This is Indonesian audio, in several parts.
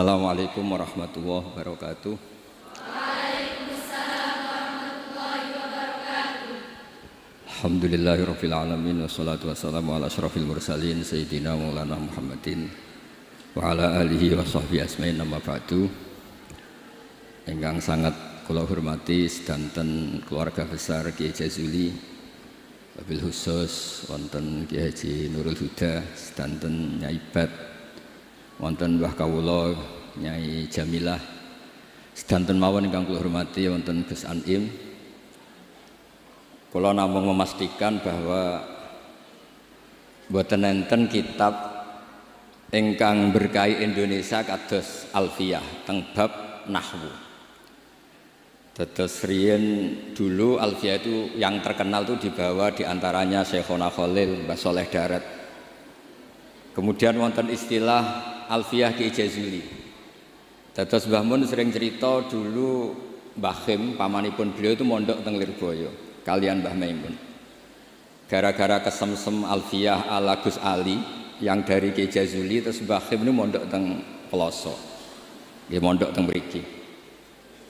Assalamualaikum warahmatullahi wabarakatuh. Waalaikumsalam warahmatullahi wabarakatuh. Alhamdulillahirabbil alamin wassalatu wassalamu ala asyrafil mursalin sayyidina maulana Muhammadin wa ala alihi wa sahbihi asma'in amma ba'du. Ingkang sangat kula hormati sedanten keluarga besar Kiai Jazuli, wabil khusus wonten Kiai Haji Nurul Huda, sedanten Nyai Bat, wonten Mbah Kawula Nyai Jamilah, sedanten mawon ingkang kula hormati wonten Gus Anim. Kula namung memastikan bahwa boten enten kitab ingkang berkahi Indonesia kados Alfiyah teng bab nahwu. Dados riyen dulu Alfiyah itu yang terkenal itu dibawa diantaranya Syekhona Khalil, Mbah Soleh Darat. Kemudian wonten istilah Alfiyah Kiai Jazuli. Dados Mbah Mun sering cerita dulu Mbah Khim pamanipun beliau itu mondok teng Lirboyo kalian Mbah Maimun. Gara-gara kesemsem Alfiyah ala Gus Ali yang dari Kiai Jazuli, terus Mbah Khim ini mondok teng Peloso. Nggih mondok teng mriki.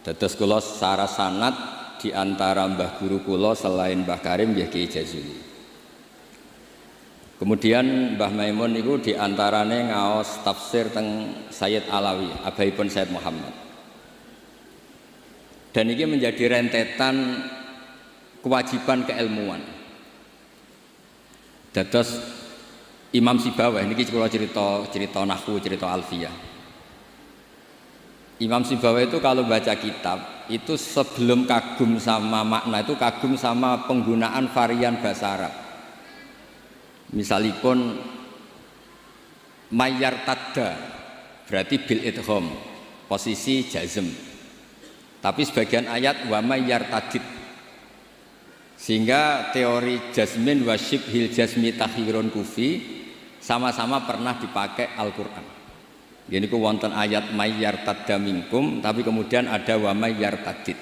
Dados kula secara sanad di antara mbah guru kula selain Mbah Karim nggih Kiai Jazuli. Kemudian Mbah Maimun itu diantaranya ngaos tafsir teng Sayyid Alawi, abaipun Sayyid Muhammad. Dan ini menjadi rentetan kewajiban keilmuan. Dados Imam Sibawayh niki kula cerita nahwu, cerita Alfiyah. Imam Sibawayh itu kalau baca kitab itu sebelum kagum sama makna itu kagum sama penggunaan varian bahasa Arab. Misalipun mayyar tadda berarti bil idgham, posisi jazm. Tapi sebagian ayat wa mayyar tadid, sehingga teori jazmin wa syibhil jazmi takhirun kufi sama-sama pernah dipakai Al-Qur'an. Ini ku wonten ayat mayyar tadda minkum, tapi kemudian ada wa mayyar tadid.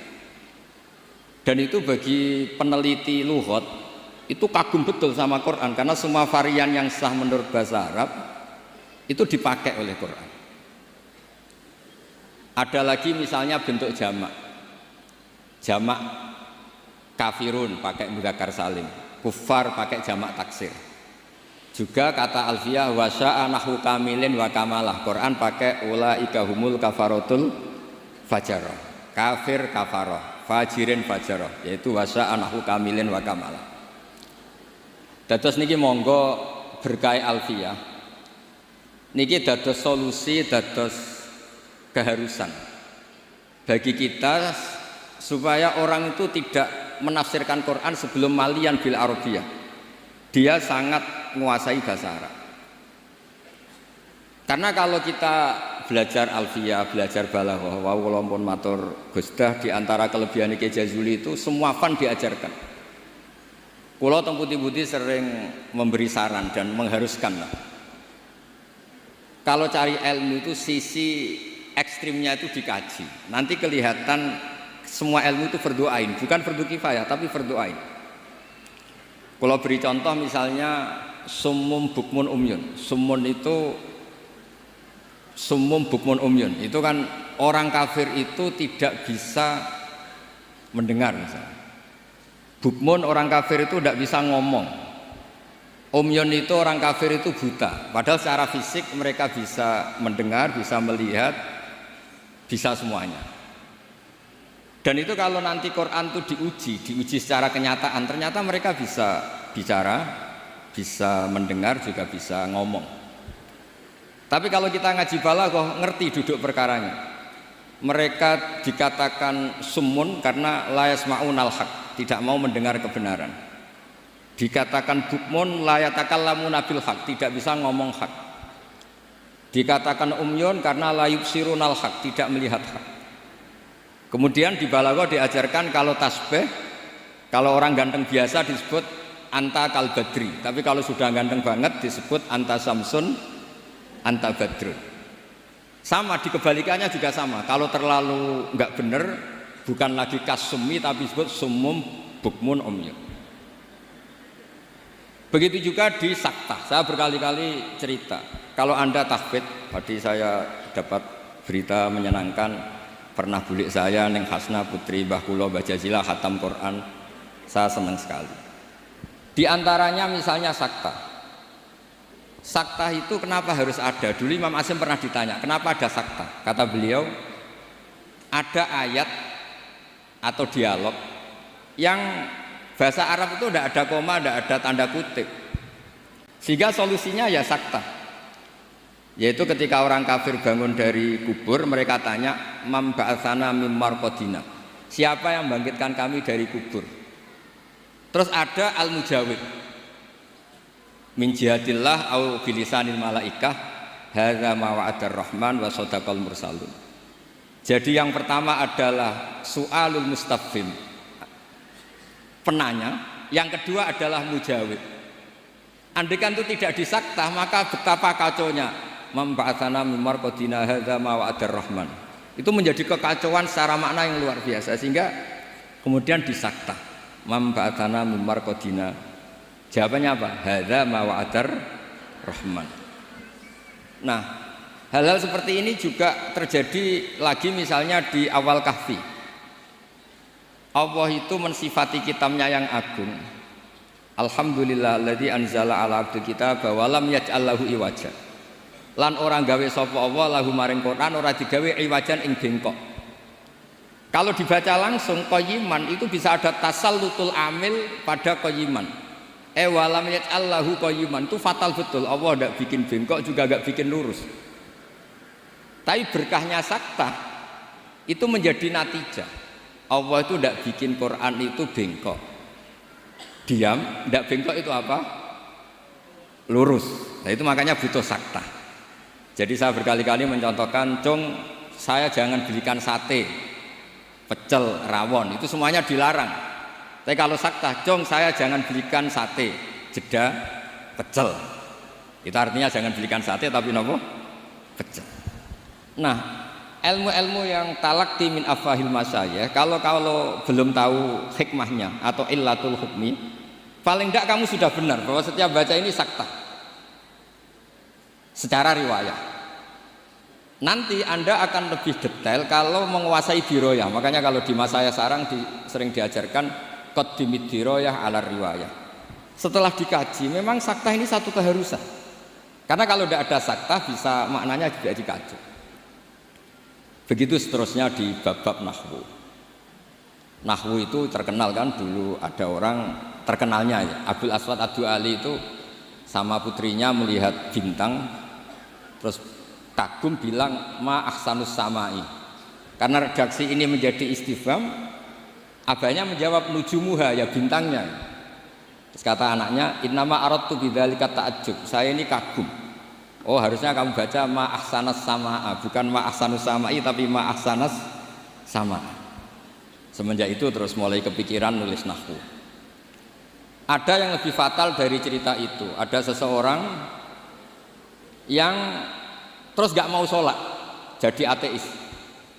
Dan itu bagi peneliti lughat itu kagum betul sama Quran, karena semua varian yang sah menurut bahasa Arab itu dipakai oleh Quran. Ada lagi misalnya bentuk jamak. Jamak kafirun pakai mudzakkar salim, kufar pakai jamak taksir. Juga kata Alfiyah wa sya'a nahwu kamilin wa kamalah. Quran pakai ulaika humul kafaratul fajarah. Kafir kafarah, fajirin fajarah, yaitu wa sya'a nahwu kamilin wa kamalah. Dados niki monggo berkah Alfiyah. Niki dados solusi, dados keharusan bagi kita supaya orang itu tidak menafsirkan Quran sebelum malian bil arabiyah. Dia sangat menguasai bahasa Arab. Karena kalau kita belajar Alfiyah, belajar balaghah, wa walaupun matur Gusdah di antara kelebihan Kiai Jazuli itu semua fan diajarkan. Kula teng putih-putih sering memberi saran dan mengharuskan. Kalau cari ilmu itu sisi ekstrimnya itu dikaji. Nanti kelihatan semua ilmu itu fardhu ain, bukan fardhu kifayah tapi fardhu ain. Kalau beri contoh misalnya summum bukmun umyun. Summun itu summum bukmun umyun. Itu kan orang kafir itu tidak bisa mendengar misalnya. Bukmun orang kafir itu tidak bisa ngomong. Umyun itu orang kafir itu buta. Padahal secara fisik mereka bisa mendengar, bisa melihat, bisa semuanya. Dan itu kalau nanti Quran itu diuji secara kenyataan, ternyata mereka bisa bicara, bisa mendengar, juga bisa ngomong. Tapi kalau kita ngaji balaghah ngerti duduk perkaranya. Mereka dikatakan summun karena la yasma'unal haq, tidak mau mendengar kebenaran. Dikatakan bukmun la yatakallamuna bil haq, tidak bisa ngomong hak. Dikatakan umyun karena la yubsirunal haq, tidak melihat hak. Kemudian di balaghah diajarkan kalau tasbih, kalau orang ganteng biasa disebut anta kal badri, tapi kalau sudah ganteng banget disebut anta samsun, anta badrun. Sama di kebalikannya juga sama. Kalau terlalu nggak bener bukan lagi kasumi tapi disebut sumum bukmun umyun. Begitu juga di saktah. Saya berkali-kali cerita, kalau Anda tahfidz, tadi saya dapat berita menyenangkan, pernah bulik saya neng Hasna putri Mbah kula Mbah Jazila khatam Quran. Saya senang sekali. Di antaranya misalnya sakta. Sakta itu kenapa harus ada? Dulu Imam Asy'ari pernah ditanya, kenapa ada sakta? Kata beliau, ada ayat atau dialog yang bahasa Arab itu tidak ada koma, tidak ada tanda kutip, sehingga solusinya ya sakta. Yaitu ketika orang kafir bangun dari kubur, mereka tanya, "Man ba'atsana mim marqadina?" Siapa yang membangkitkan kami dari kubur? Terus ada al-mujawib, min jihatillah au bilisanil malaikah, hadza ma wa'adar rahman wa shadaqal mursalun. Jadi yang pertama adalah su'alul mustafhim, penanya, yang kedua adalah mujawib. Andaikan itu tidak disakta, maka betapa kacaunya. Memba'atsana mim marqadina hadza ma wa'adar rahman. Itu menjadi kekacauan secara makna yang luar biasa, sehingga kemudian disakta. Memba'atsana mim marqadina. Jawabannya apa? Hadza ma wa'adar rahman. Nah, hal-hal seperti ini juga terjadi lagi misalnya di awal Kahfi. Allah itu mensifati kitabnya yang agung. Alhamdulillahilladzi anzala ala abdil kitaba wa lam yaj'al lahu iwaja. Lan orang gawe sapa Allah lahu maring Quran ora digawe iwajan ing bengkok. Kalau dibaca langsung qayyiman itu bisa ada tasallutul amil pada qayyiman. Wa lam yaj'al lahu qayyiman itu fatal betul. Allah tidak bikin bengkok juga enggak bikin lurus. Tapi berkahnya sakta itu menjadi natijah. Allah itu tidak bikin Quran itu bengkok. Diam, tidak bengkok itu apa? Lurus. Nah itu makanya butuh sakta. Jadi saya berkali-kali mencontohkan, Cung, saya jangan belikan sate, pecel, rawon, itu semuanya dilarang. Tapi kalau sakta, Cung, saya jangan belikan sate, jeda, pecel. Itu artinya jangan belikan sate tapi nopo? Pecel. Nah, ilmu-ilmu yang talaqti min afahil masyayikh, kalau belum tahu hikmahnya atau illatul hukmi, paling enggak kamu sudah benar bahwa setiap baca ini sakta secara riwayat. Nanti Anda akan lebih detail kalau menguasai diroyah. Makanya kalau di masa saya sekarang sering diajarkan qaddimid diroyah ala riwayah. Setelah dikaji, memang sakta ini satu keharusan. Karena kalau tidak ada sakta bisa maknanya juga dikaji. Begitu seterusnya di bab-bab nahwu. Nahwu itu terkenal kan, dulu ada orang terkenalnya ya, Abdul Aswad Ad-Du'ali itu sama putrinya melihat bintang terus kagum bilang ma ahsanus samai. Karena redaksi ini menjadi istifham, abahnya menjawab nujumuha, ya bintangnya. Terus kata anaknya, innama aradtu bidzalika ta'ajjub, saya ini kagum. Oh harusnya kamu baca ma ahsanas samaa, bukan ma ahsanus samai tapi ma ahsanas sama. Semenjak itu terus mulai kepikiran nulis nahwu. Ada yang lebih fatal dari cerita itu. Ada seseorang yang terus gak mau sholat, jadi ateis.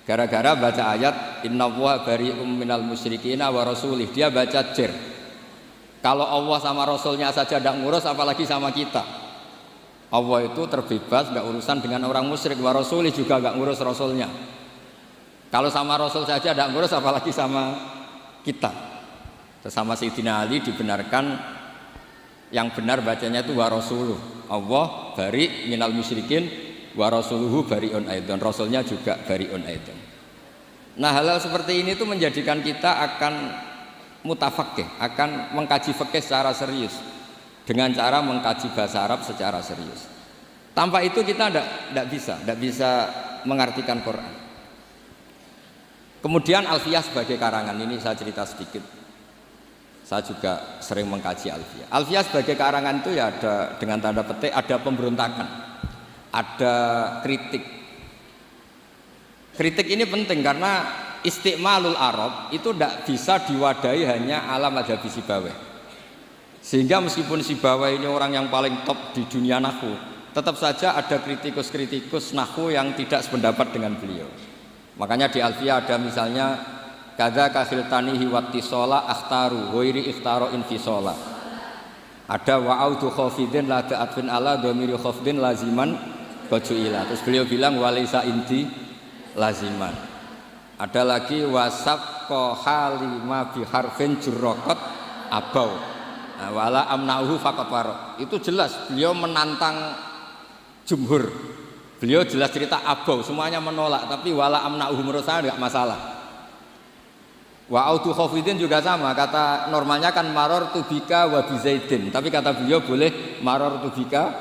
Gara-gara baca ayat innallaha bari'um minal musyrikina wa rasulih, dia baca jer. Kalau Allah sama Rasulnya saja tidak ngurus, apalagi sama kita. Allah itu terbebas, gak urusan dengan orang musyrik, wa rasulih juga gak ngurus Rasulnya. Kalau sama Rasul saja tidak ngurus, apalagi sama kita. Sama Sayyidina Ali dibenarkan, yang benar bacanya itu wa rasuluh. Allah bari minal musyrikin wa rasuluhu bari'un aidan, rasulnya juga bari'un aidan. Nah hal-hal seperti ini tuh menjadikan kita akan mutafaqih, akan mengkaji fikih secara serius dengan cara mengkaji bahasa Arab secara serius. Tanpa itu kita tidak bisa mengartikan Quran. Kemudian Alfiyah sebagai karangan, ini saya cerita sedikit. Saya juga sering mengkaji Alfiyah. Alfiyah sebagai karangan itu ya ada dengan tanda petik, ada pemberontakan, ada kritik. Kritik ini penting karena istiqmalul Arab itu tidak bisa diwadahi hanya ala madhabi Sibawayh. Sehingga meskipun Sibawayh ini orang yang paling top di dunia nahwu, tetap saja ada kritikus-kritikus nahwu yang tidak sependapat dengan beliau. Makanya di Alfiyah ada misalnya kadza kakhiltanihi wattisola akhtaru ghairi ikhtaro infisola. Ada wa'audu khafidin la ta'atfin ala dhamiri khafdin laziman bajuila. Terus beliau bilang walaisa inti laziman. Ada lagi wasab halima biharfin jurrokot abau. Nah, wala amnauhu faqat waro. Itu jelas beliau menantang jumhur. Beliau jelas cerita abau, semuanya menolak, tapi wala amnauhu menurut saya enggak masalah. Wa autu khafidin juga sama, kata normalnya kan maror tubika wa bizaidin, tapi kata beliau boleh maror tubika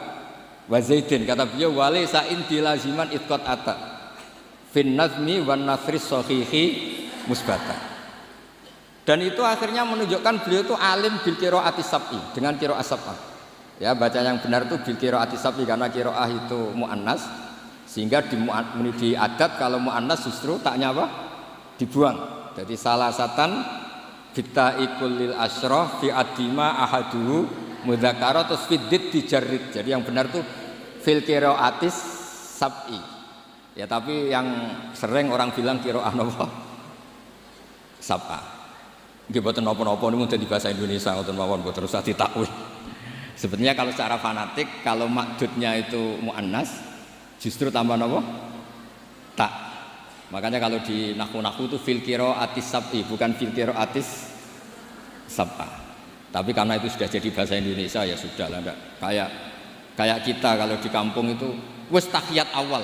wa zaidin. Kata beliau wale sa'in bilaziman itqat ata fin nazmi wan nasris sahihi musbata. Dan itu akhirnya menunjukkan beliau itu alim bil qiraati sab'i, dengan qiraat sab'ah. Ya, baca yang benar itu bil qiraati sab'i karena qiraah itu muannas, sehingga di adat kalau muannas justru taknya apa? Dibuang. Jadi salah satan kita ikulil asyraf fi adima ahaduhu mudzakkara terus fiddit dijarrid. Jadi yang benar tuh fil qiraatis sab'i. Ya, tapi yang sering orang bilang qiraah napa? Sab'ah. Nggih boten napa-napa niku dadi bahasa Indonesia ngoten mawon boten usah ditakwil. Sebenarnya kalau secara fanatik kalau makdudnya itu muannas justru tambah napa? Tak. Makanya kalau di nahwu-nahwu itu fil qiraatis sab'i bukan fil qiraatis sab'ah. Tapi karena itu sudah jadi bahasa Indonesia ya sudah lah, enggak kayak kita kalau di kampung itu wis tahiyat awal.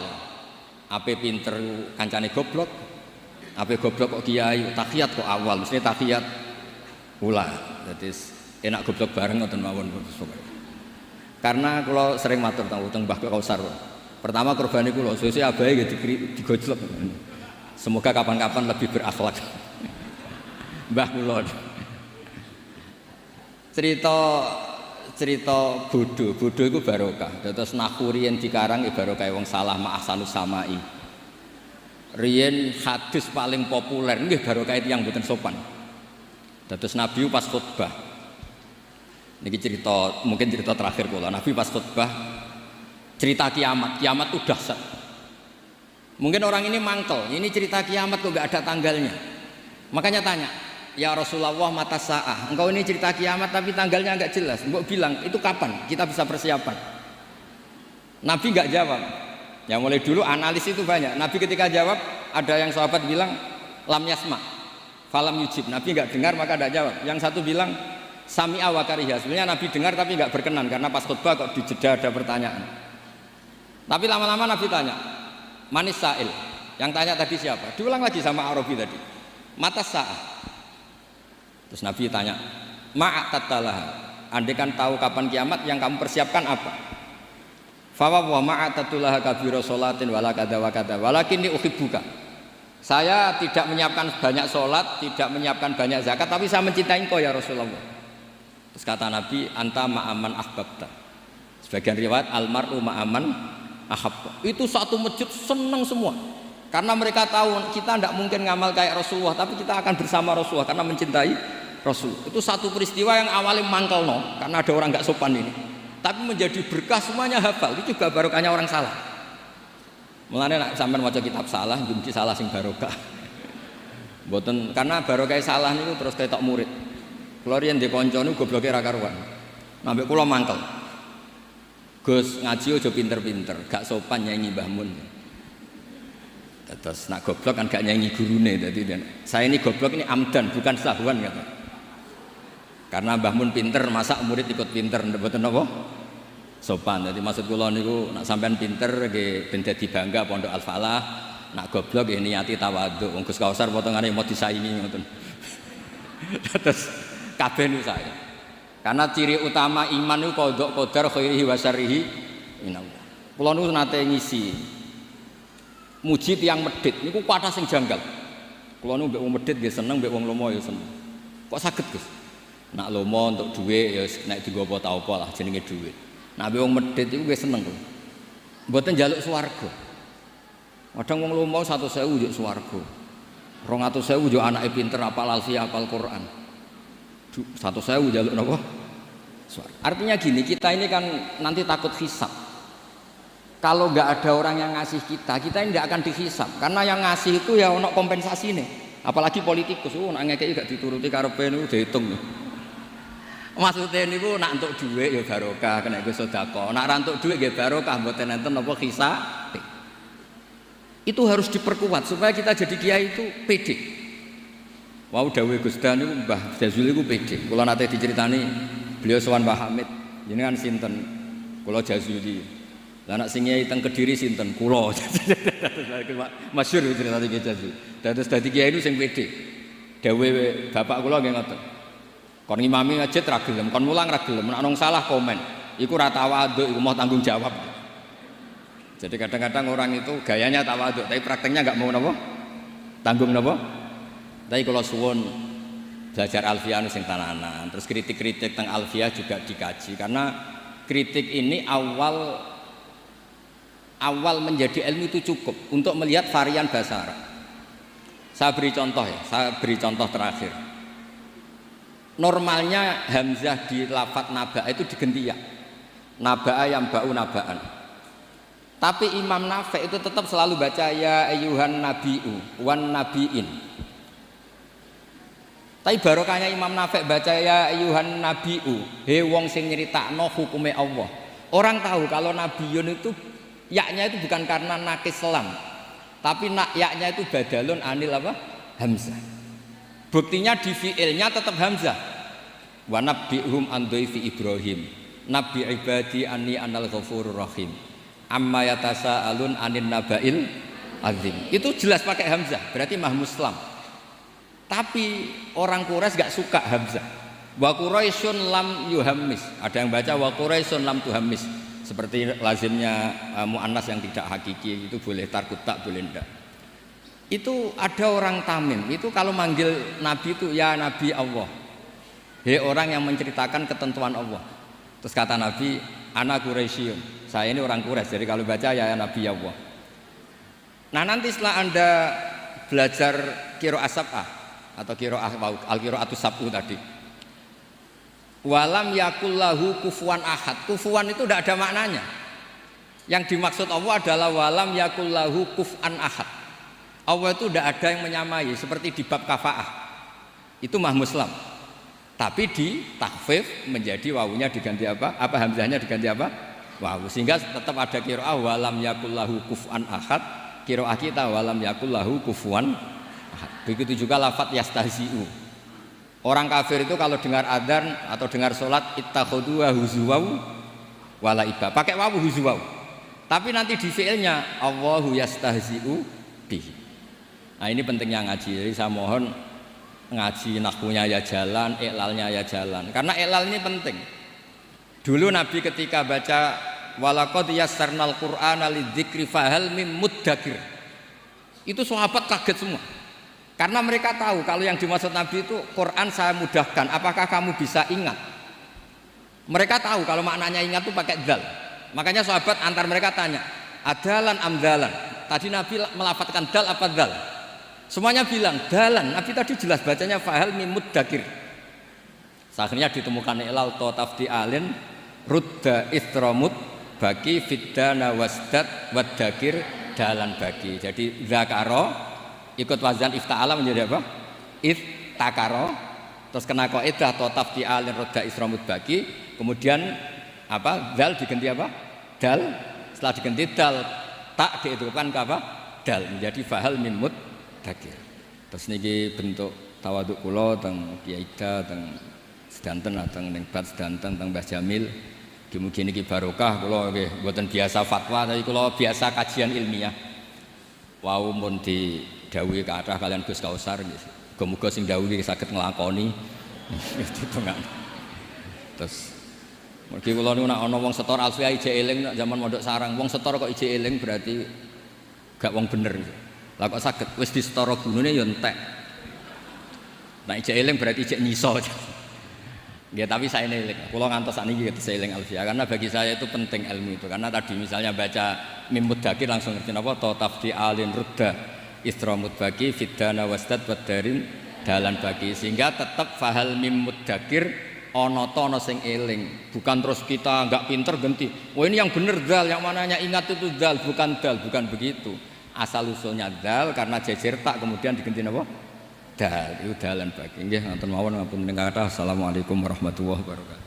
Ape pinter kancane goblok. Ape goblok kok kiai, tahiyat kok awal, mesti tahiyat ula. Jadi enak goblok bareng ngoten mawon. Karena kalau sering matur teng Mbah Kausar. Pertama korban iku lho, sesuk abahe nggih digojlok. Semoga kapan-kapan lebih berakhlak. Mbah kula. Cerita bodoh itu barokah. Terus nahwu riyen dikarang barokah wong salah ma ahsanus samai. Riyen hadis paling populer nggih barokah tiyang mboten sopan. Terus Nabi pas khutbah. Niki cerita, mungkin cerita terakhir kula. Nabi pas khutbah cerita kiamat itu dahsyat. Mungkin orang ini mangkel, ini cerita kiamat kok gak ada tanggalnya. Makanya tanya, ya Rasulullah mata sa'ah, engkau ini cerita kiamat tapi tanggalnya gak jelas. Mbok bilang itu kapan kita bisa persiapan. Nabi gak jawab. Ya mulai dulu analis itu banyak. Nabi ketika jawab ada yang sahabat bilang lam yasma, falam yujib. Nabi gak dengar maka gak jawab. Yang satu bilang sami'a wa kariha. Sebenarnya Nabi dengar tapi gak berkenan karena pas khutbah kok di jeda ada pertanyaan. Tapi lama-lama Nabi tanya, manis sa'il. Yang tanya tadi siapa? Diulang lagi sama Arabi tadi. Mata sa'ah. Terus Nabi tanya, ma'atattalah. Andai kan tahu kapan kiamat, yang kamu persiapkan apa? Fawa wa ma'atattalah kabira sholatin wala kada wa kada. Walakinni uhibbuka. Saya tidak menyiapkan banyak sholat, tidak menyiapkan banyak zakat, tapi saya mencintai engkau ya Rasulullah. Terus kata Nabi, anta ma'aman ahbabta. Sebagian riwayat almar'u ma'aman ahab. Itu satu masjid senang semua karena mereka tahu kita tidak mungkin ngamal kayak Rasulullah, tapi kita akan bersama Rasulullah karena mencintai Rasul. Itu satu peristiwa yang awalnya mangkel karena ada orang nggak sopan ini, tapi menjadi berkah, semuanya hafal. Itu juga barokahnya orang salah. Mulanya nak sampean maca kitab salah mesti salah sing barokah. Mboten karena barokah salah niku terus ketok murid. Kula riyen ndek kanca niku gobloke ra karuan. Nambek kula mangkel. Gus ngaji aja pinter-pinter, gak sopan nyanyi Mbah Mun. Terus nak goblok kan gak nyanyi gurune. Jadi saya ini goblok ini amdan bukan sahwan kata. Karena Mbah Mun pinter, masa murid ikut pinter, mboten napa? Sopan. Jadi maksud kula niku nak sampean pinter nggih ben dadi bangga Pondok Al Falah, nak goblok nggih niati tawadhu. Wong Gus Kausar potongane mau disaingi ngoten. Terus kabeh niku saya. Karena ciri utama iman itu qadha qadar khairihi wa syarrihi minallah. Kula niku nate ngisi muji tiyang medhit niku kathah sing janggal. Kula niku mbek wong medhit nggih seneng, mbek wong lomo ya seneng. Kok saged, Gus? Nak lomo untuk dhuwit ya nek dienggo apa ta apa lah jenenge dhuwit. Nak mbek wong medhit iku nggih seneng kok. Mboten njaluk swarga. Kadang wong lomo 100.000 yo swarga. 200.000 yo anake pinter apal alfiah apal Quran. 100.000 njaluk napa? Artinya gini, kita ini kan nanti takut hisab. Kalau nggak ada orang yang ngasih kita ini nggak akan dihisab. Karena yang ngasih itu ya ono kompensasi nih. Apalagi politikus, nak ngekeki gak dituruti karepe niku diitung. Maksudnya niku nak entuk dhuwit ya barokah, kena iku sedekah. Nak ra entuk dhuwit nggih barokah, mboten enten napa hisab. Itu harus diperkuat supaya kita jadi kiai itu pede. Wau dawuh Gus Dan niku Mbah Jazuli niku pede. Kula nate diceritani beliau sowan Mbah Hamid, jenengan sinten? Kula Jazuli. Lah anak sing kiai teng Kediri sinten? Kula. Masyhur cerita iki Jazuli. Dados dadi kiai niku sing pede. Dawuh bapak kula nggih ngoten. Kon ngimami masjid ra gelem, kon mulang ra gelem, nek ana salah komen. Iku ra tawaduk, iku mau tanggung jawab. Jadi kadang-kadang orang itu gayanya tawaduk, tapi prakteknya nggak mau napa? Tanggung napa? Tapi kalau suwun belajar alfiah sing tananan, terus kritik-kritik tentang alfiah juga dikaji karena kritik ini awal menjadi ilmu itu cukup untuk melihat varian bahasa Arab. Saya beri contoh terakhir. Normalnya hamzah di lafadz naba'a itu diganti ya. Naba'a yang ba'u naba'an. Tapi Imam Nafi' itu tetap selalu baca ya ayyuhan nabi'u wan nabi'in. Tapi barokahnya Imam Nafi' baca ya ayyuhan nabi'u, he wong sing nyeritakno hukume Allah. Orang tahu kalau nabiyun itu yaknya itu bukan karena nakis selam, tapi yaknya itu badalun anil apa? Hamzah. Buktinya di fi'ilnya tetap hamzah. Wa nabbi'hum an dhaifi Ibrahim. Nabi ibadi anni anal ghafurur rahim. Amma yatasaalun anin naba'il azim. Itu jelas pakai hamzah, berarti mah muslam. Tapi orang Quraisy gak suka hamzah. Wa Quraisyun lam yuhammis. Ada yang baca wa Quraisyun lam tuhammis. Seperti lazimnya muannas yang tidak hakiki itu boleh tarkut tak boleh ndak. Itu ada orang Tamim, itu kalau manggil Nabi itu ya Nabi Allah. Hei orang yang menceritakan ketentuan Allah. Terus kata Nabi, ana Quraisyun. Saya ini orang Quraisy, jadi kalau baca ya Nabi Allah. Nah nanti setelah Anda belajar qiraah sab'ah atau qiraah al-qiraatus sab'u tadi, walam yakullahu kufuwan ahad. Kufuwan itu tidak ada maknanya. Yang dimaksud Allah adalah walam yakullahu kuf'an ahad. Allah itu tidak ada yang menyamai seperti di bab kafaah. Itu mah muslam. Tapi di takhfif menjadi wawunya diganti apa? Apa hamzahnya diganti apa? Wawu. Sehingga tetap ada qiraah walam yakullahu kuf'an ahad. Qiraah kita walam yakullahu kufuwan ahad. Begitu juga lafadz yastahzi'u. Orang kafir itu kalau dengar adzan atau dengar sholat ittakhadhuha huzuwau wala iba. Pakai wawu huzuwau. Tapi nanti di fi'ilnya Allahu yastahzi'u bihi. Nah ini pentingnya ngaji. Jadi saya mohon ngaji nahwunya ya jalan, iklalnya ya jalan. Karena iklal ini penting. Dulu Nabi ketika baca walaqad yassarnal qur'ana lidzikri fahal mim muddakir. Itu sahabat kaget semua. Karena mereka tahu kalau yang dimaksud Nabi itu Quran saya mudahkan, apakah kamu bisa ingat? Mereka tahu kalau maknanya ingat itu pakai dzal. Makanya sahabat antar mereka tanya, adalan amdalan. Tadi Nabi melafadzkan dal apa dzal? Semuanya bilang dalan. Nabi tadi jelas bacanya fahal mim muddakir. Akhirnya ditemukan ilal tafdi alin rudda istramut bagi fiddana wasdad waddakir dalan bagi. Jadi zakaro ikut wazan ifta'ala menjadi apa? Iftakaro. Terus kena kaidah tafdi alin rudda istramut bagi. Kemudian apa? Dal diganti apa? Dal. Setelah diganti dal tak dihidupkan ke apa? Dal menjadi fahal mimut dakir. Terus niki bentuk tawaduk kula teng Kiai Ida teng sedanten teng ning bat sedanten teng Mbah Jamil. Mugi niki barokah kula nggih mboten biasa fatwa tapi kula biasa kajian ilmiah. Wau mun didhawuhi kathah kalian Gus Kausar nggih. Muga-muga sing dawuhi saged nglakoni. Terus mugi kula niku nek ana wong setor alfiah ije eling nek zaman mondok sarang, wong setor kok ije eling berarti gak wong bener. Lah kok saged wis disetara gunune ya entek. Nek ije eling berarti ije nyiso. Ya tapi saya eling. Kula ngantos sakniki saya eling alfiah karena bagi saya itu penting ilmu itu. Karena tadi misalnya baca mim muddakir langsung ngerti napa ta tafdi alin rudda istramut bagi fiddana wasdad wadarin dalan bagi sehingga tetap fahal mim muddakir ana ta ana sing eling. Bukan terus kita enggak pinter ganti. Oh ini yang bener dal, yang mananya ingat itu dal, bukan begitu. Asal usulnya dal karena jejer tak kemudian diganti napa? Dal, itu dalan bagi. Nggih, ngoten mawon ngapunten kathah. Assalamualaikum warahmatullahi wabarakatuh.